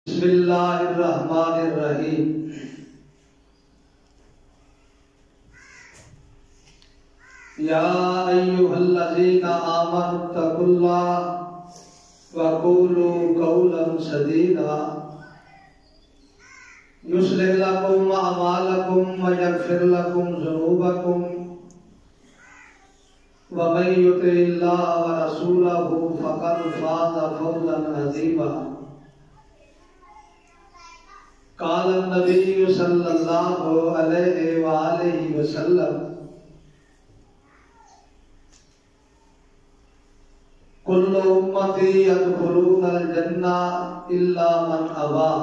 بسم اللہ الرحمن الرحیم یا ایھا الذین آمنوا اتقوا اللہ وقولوا قولا سدیدا یصلح لکم اعمالکم ویغفر لکم ذنوبکم ومن یطع اللہ ورسولہ فقد فاز فوزا عظیما قال النبی صلی اللہ علیہ وآلہ وسلم کل امتی یدخلون الجنہ الا من ابا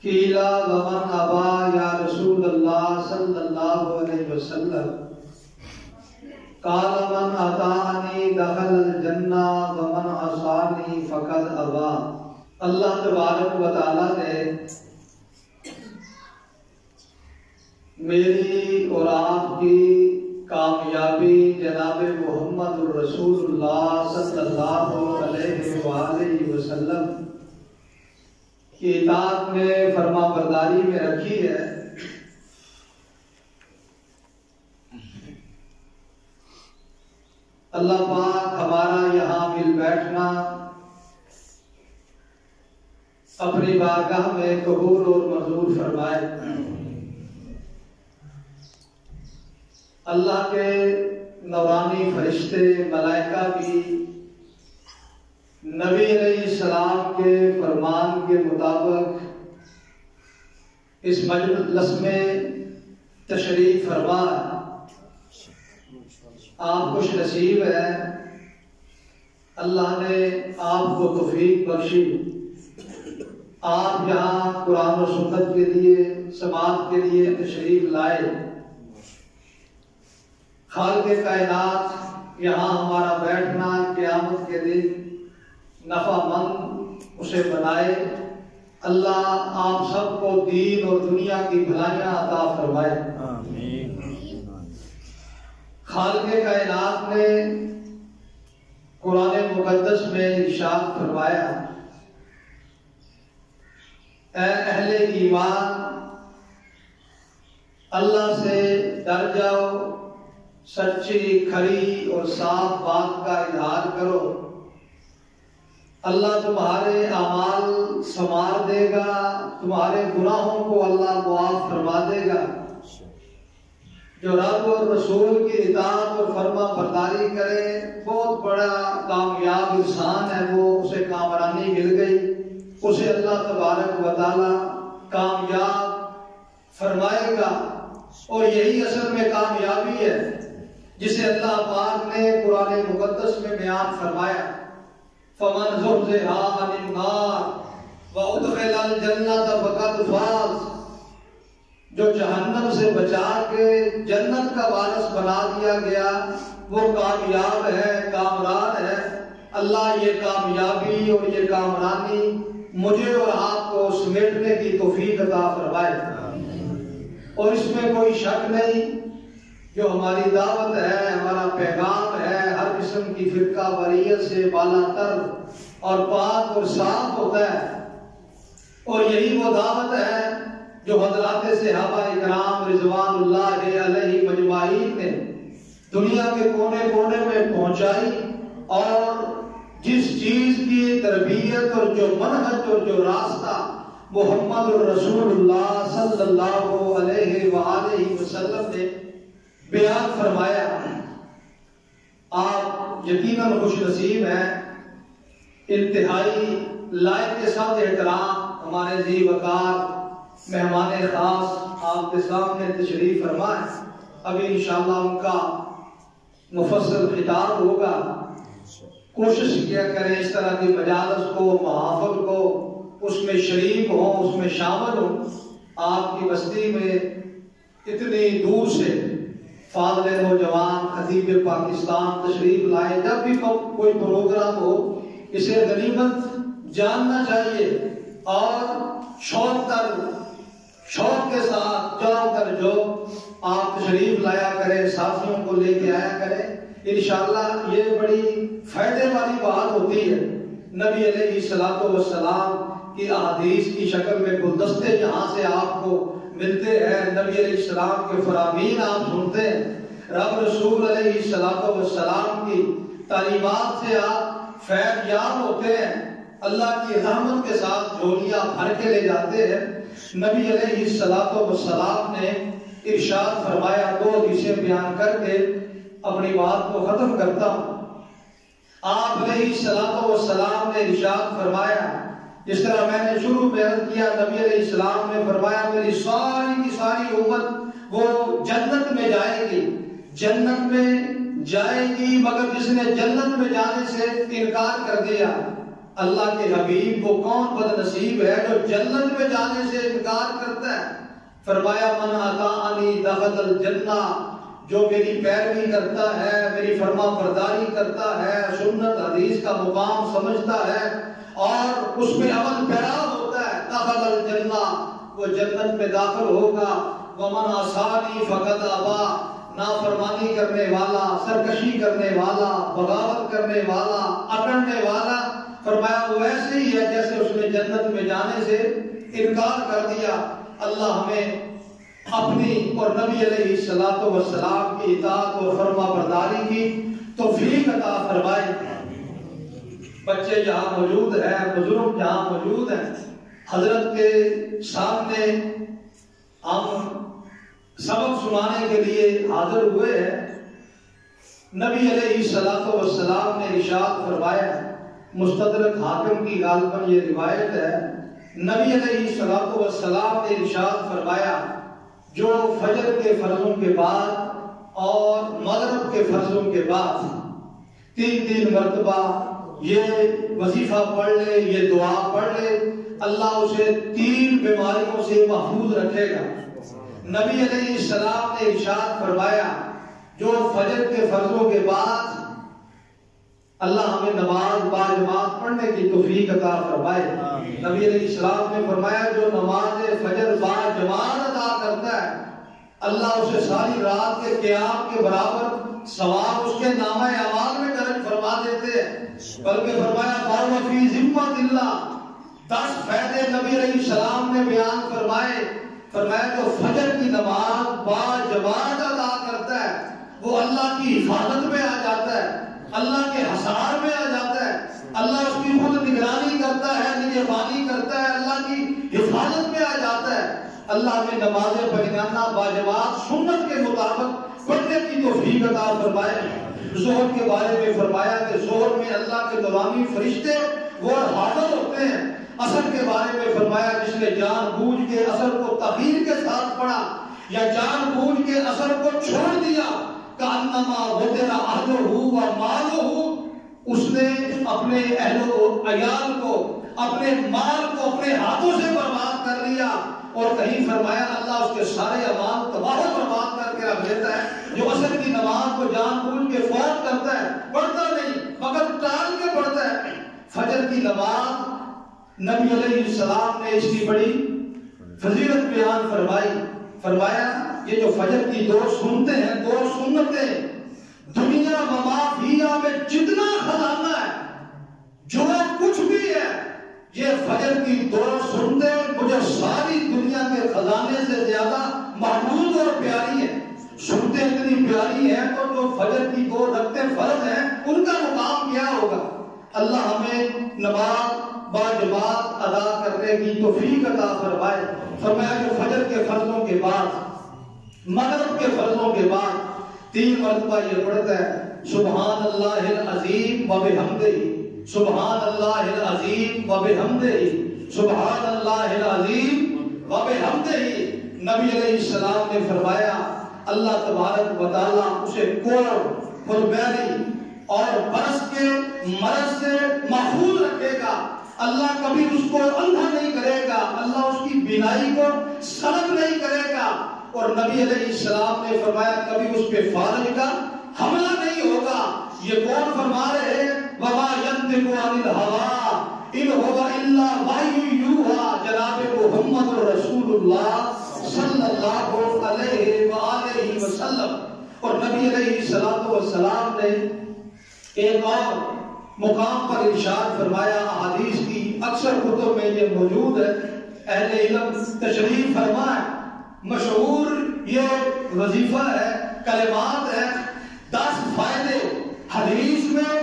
قیل ومن ابا یا رسول اللہ صلی اللہ علیہ وسلم قال من اطاعنی دخل الجنہ ومن عصانی فقد ابا۔ اللہ تبارک و تعالیٰ نے میری اور آپ کی کامیابی جناب محمد الرسول اللہ صلی اللہ علیہ وآلہ وسلم کی اطاعت میں فرما برداری میں رکھی ہے۔ اللہ پاک ہمارا یہاں مل بیٹھنا اپنی بارگاہ میں قبول اور منظور فرمائے۔ اللہ کے نورانی فرشتے ملائکہ بھی نبی علیہ السلام کے فرمان کے مطابق اس مجلس میں تشریف فرما۔ آپ خوش نصیب ہیں، اللہ نے آپ کو توفیق بخشی، آپ یہاں قرآن و سنت کے لیے سماعت کے لیے تشریف لائے۔ خالق کائنات یہاں ہمارا بیٹھنا قیامت کے دن نفع مند اسے بنائے۔ اللہ آپ سب کو دین اور دنیا کی بھلائیاں عطا فرمائے۔ خالق کائنات نے قرآن مقدس میں ارشاد فرمایا، اے اہل ایمان اللہ سے ڈر جاؤ، سچی کھری اور صاف بات کا اظہار کرو، اللہ تمہارے اعمال سنوار دے گا، تمہارے گناہوں کو اللہ معاف فرما دے گا۔ جو رب اور رسول کی اطاعت اور فرما برداری کرے بہت بڑا کامیاب انسان ہے، وہ اسے کامرانی مل گئی، اسے اللہ تبارک و تعالی کامیاب فرمائے گا۔ اور یہی اصل میں کامیابی ہے جسے اللہ پاک نے قرآن مقدس میں بیان فرمایا، فَمَنْ زُحْزِحَ عَنِ النَّارِ وَأُدْخِلَ الْجَنَّةَ فَقَدْ فَازَ۔ جو جہنم سے بچا کے جنت کا وارث بنا دیا گیا وہ کامیاب ہے، کامران ہے۔ اللہ یہ کامیابی اور یہ کامرانی مجھے اور آپ کو سمیٹنے کی توفیق عطا فرمائے۔ اور اس میں کوئی شک نہیں، جو ہماری دعوت ہے، ہمارا پیغام ہے، ہر قسم کی فرقہ واریت سے بالا تر اور پاک اور صاف ہوتا ہے۔ اور یہی وہ دعوت ہے جو حضرات صحابہ اکرام رضوان اللہ علیہ مجمعین نے دنیا کے کونے کونے میں پہنچائی، اور جس چیز کی تربیت اور جو منہج اور جو راستہ محمد الرسول اللہ صلی اللہ علیہ وآلہ وسلم نے بیان فرمایا۔ آپ یقیناً خوش نصیب ہیں، انتہائی لائق کے ساتھ احترام ہمارے ذی وقار مہمان خاص آپ کے سامنے تشریف فرمائے۔ ابھی انشاءاللہ ان کا مفصل خطاب ہوگا۔ کوشش کیا کریں اس طرح کی مجالس کو، محافل کو، اس میں شریک ہوں، اس میں شامل ہوں۔ آپ کی بستی میں اتنی دور سے فاضل نوجوان خطیب پاکستان تشریف لائے، جب بھی کوئی پروگرام ہو اسے غنیمت جاننا چاہیے، اور شوق کے ساتھ جاؤ کر جو آپ تشریف لایا کریں، ساتھیوں کو لے کے آیا کریں۔ انشاءاللہ یہ بڑی فائدے والی بات ہوتی ہے۔ نبی علیہ الصلوۃ والسلام کی احادیث کی شکل میں گلدستے جہاں سے آپ کو ملتے ہیں، نبی علیہ السلام کے فرامین آپ سنتے ہیں، رب رسول علیہ الصلوۃ والسلام کی تعلیمات سے آپ فیض یاب ہوتے ہیں، اللہ کی رحمت کے ساتھ جھولیاں بھر کے لے جاتے ہیں۔ نبی علیہ الصلوۃ والسلام نے ارشاد فرمایا، دو حدیثیں بیان کر کے اپنی بات کو ختم کرتا ہوں۔ آپ علیہ الصلوۃ والسلام نے ارشاد فرمایا، جس طرح میں نے شروع میں عرض کیا، نبی علیہ السلام نے فرمایا میری ساری کی ساری امت وہ جنت میں جائے گی، جنت میں جائے گی، مگر جس نے جنت میں جانے سے انکار کر دیا۔ اللہ کے حبیب وہ کون بد نصیب ہے جو جنت میں جانے سے انکار کرتا ہے؟ فرمایا من اطاعنی دخل الجنہ، جو میری پیروی کرتا ہے، میری فرما برداری کرتا ہے، سنت حدیث کا مقام سمجھتا ہے اور اس میں عمل پیرا ہوتا ہے، دخل الجنہ، وہ جنت میں داخل ہوگا۔ ومن عصانی فقد ابا، نافرمانی کرنے والا، سرکشی کرنے والا، بغاوت کرنے والا، اکڑنے والا، فرمایا وہ ایسے ہی ہے جیسے اس نے جنت میں جانے سے انکار کر دیا۔ اللہ ہمیں اپنی اور نبی علیہ الصلوۃ والسلام کی اطاعت اور فرما برداری کی توفیق عطا فرمائے۔ بچے جہاں موجود ہیں، بزرگ جہاں موجود ہیں، حضرت کے سامنے ہم سبق سنانے کے لیے حاضر ہوئے ہیں۔ نبی علیہ الصلوۃ والسلام نے ارشاد فرمایا، مستدرک حاکم کی غالباً یہ روایت ہے، نبی علیہ الصلوۃ والسلام نے ارشاد فرمایا، جو فجر کے فرضوں کے بعد اور مغرب کے فرضوں کے بعد تین مرتبہ یہ وظیفہ پڑھ لے، یہ دعا پڑھ لے، اللہ اسے 3 بیماریوں سے محفوظ رکھے گا۔ نبی علیہ السلام نے ارشاد فرمایا، جو فجر کے فرضوں کے بعد، اللہ ہمیں نماز با جماعت پڑھنے کی توفیق عطا فرمائے۔ نبی علیہ السلام نے فرمایا، جو نماز فجر با جماعت ادا کرتا ہے، اللہ اسے ساری رات کے قیام کے برابر ثواب اس کے نامہ اعمال میں درج فرما دیتے ہیں۔ بلکہ فرمایا فَهُوَ فِي ذِمَّةِ اللَّهِ، 10 فائدے نبی علیہ السلام نے بیان فرمائے۔ فرمایا جو فجر کی نماز با جماعت ادا کرتا ہے وہ اللہ کی حفاظت میں آ جاتا ہے، اللہ کے حصار میں آ جاتا ہے، اللہ اس کی خود نگرانی کرتا ہے، نگہبانی کرتا ہے، اللہ کی حفاظت میں آ جاتا ہے۔ اللہ ہمیں نماز پڑھنا با جماعت سنت کے مطابق پڑھنے کی توفیق عطا فرمائے۔ ظہر کے بارے میں فرمایا کہ ظہر میں اللہ کے نورانی فرشتے وہ حاضر ہوتے ہیں۔ عصر کے بارے میں فرمایا، جس نے جان بوجھ کے عصر کو تاخیر کے ساتھ پڑھا یا جان بوجھ کے عصر کو چھوڑ دیا، کانما وتر اہلہ و مالہ، اس نے اپنے اہل و عیال کو، اپنے مال کو اپنے ہاتھوں سے برباد کر لیا۔ اور کہیں فرمایا اللہ اس کے سارے اعمال تباہ و برباد کر کے رکھ دیتا ہے۔ جو عصر کی نماز کو جان بوجھ کے فوت کرتا ہے، پڑھتا نہیں مگر ٹال کے پڑھتا ہے۔ فجر کی نماز نبی علیہ السلام نے اس کی بڑی فضیلت بیان فرمائی۔ فرمایا یہ جو فجر کی 2 سنتیں ہیں، 2 سنتیں، دنیا وما فیہا میں جتنا خزانہ ہے، جو کچھ بھی ہے، یہ فجر کی 2 سنتیں مجھے ساری دنیا کے خزانے سے زیادہ محبوب اور پیاری ہیں۔ سنتیں اتنی پیاری ہیں تو جو فجر کی 2 رکعتیں فرض ہیں ان کا مقام کیا ہوگا۔ اللہ ہمیں نماز با جماعت ادا کرنے کی توفیق عطا فرمائے۔ فرمایا کہ فجر کے فرضوں کے بعد، مغرب کے فرضوں کے بعد 3 مرتبہ یہ پڑھتا ہے، سبحان اللہ العظیم و بحمدہ، سبحان اللہ العظیم و بحمدہ، سبحان اللہ العظیم و بحمدہ۔ نبی علیہ السلام نے فرمایا اللہ تبارک و تعالیٰ اسے کوڑ، خودبیری اور برس کے مرض سے محفوظ رکھے گا۔ اللہ کبھی اس کو اندھا نہیں کرے گا، اللہ اس کی بینائی کو سلب نہیں کرے گا۔ اور نبی علیہ السلام نے فرمایا کبھی اس پہ فالج کا حملہ نہیں ہوگا۔ یہ کون فرما رہے ہیں؟ وَمَا يَنْطِقُ عَنِ الْهَوَىٰ إِنْ هُوَ إِلَّا وَحْيٌ يُوحَىٰ، جناب محمد رسول اللہ صلی اللہ علیہ وآلہ وسلم۔ اور نبی علیہ السلام نے ایک اور مقام پر ارشاد فرمایا، حدیث کی اکثر کتب میں یہ موجود ہے، اہل علم تشریح فرمائے، مشہور یہ وظیفہ ہے، کلمات ہے، 10 فائدے حدیث میں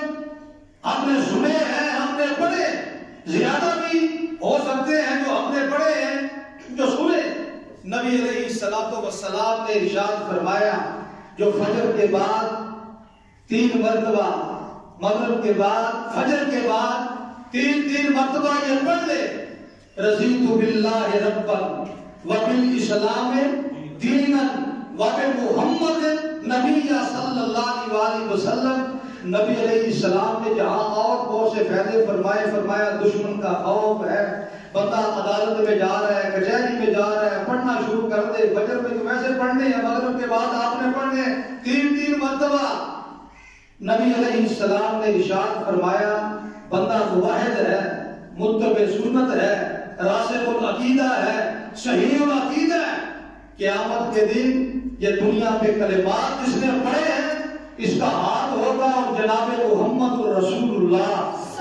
ہم نے سنے ہیں، ہم نے پڑھے، زیادہ بھی ہو سکتے ہیں جو ہم نے پڑھے ہیں، جو سنے۔ نبی علیہ السلام نے ارشاد فرمایا، جو فجر کے بعد 3 مرتبہ، مغرب کے بعد، فجر کے بعد 3 مرتبہ یہ پڑھ لے، رضیت باللہ ربا وبالاسلام دینا وبمحمد نبی صلی اللہ علیہ وسلم۔ نبی علیہ السلام نے جہاں اور بہت سے فائدے فرمایا دشمن کا خوف ہے، بندہ عدالت میں جا رہا ہے، کچہری میں جا رہا ہے، پڑھنا شروع کر دے، فجر میں تو ویسے پڑھنے ہیں، مغرب کے بعد آپ نے پڑھنے 3 مرتبہ۔ نبی علیہ السلام نے ارشاد فرمایا، بندہ موحد ہے، متبع سنت ہے، راسخ العقیدہ ہے، صحیح العقیدہ ہے، قیامت کے دن یہ دنیا پہ کلمات جس نے پڑھے ہیں اس کا ہاتھ ہوگا اور جناب محمد رسول اللہ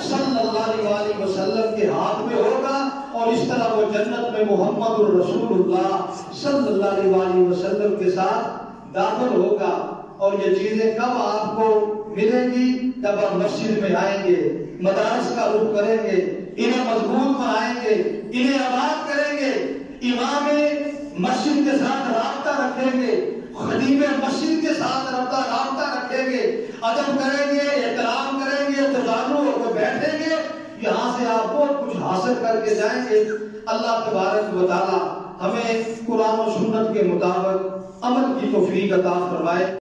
صلی اللہ علیہ وسلم کے ہاتھ میں ہوگا، اور اس طرح وہ جنت میں محمد رسول اللہ صلی اللہ علیہ وسلم کے ساتھ داخل ہوگا۔ اور یہ چیزیں کب آپ کو ملیں گی؟ جب آپ مسجد میں آئیں گے، مدارس کا رخ کریں گے، انہیں مضبوط بنائیں گے، انہیں آباد کریں گے، امام مسجد کے ساتھ رابطہ رکھیں گے، خطیب مسجد کے ساتھ رابطہ رکھیں گے، ادب کریں گے، احترام کریں گے، تضامن ہو کے بیٹھیں گے، یہاں سے آپ بہت کچھ حاصل کر کے جائیں گے۔ اللہ تبارک و تعالی ہمیں قرآن و سنت کے مطابق عمل کی توفیق عطا فرمائے۔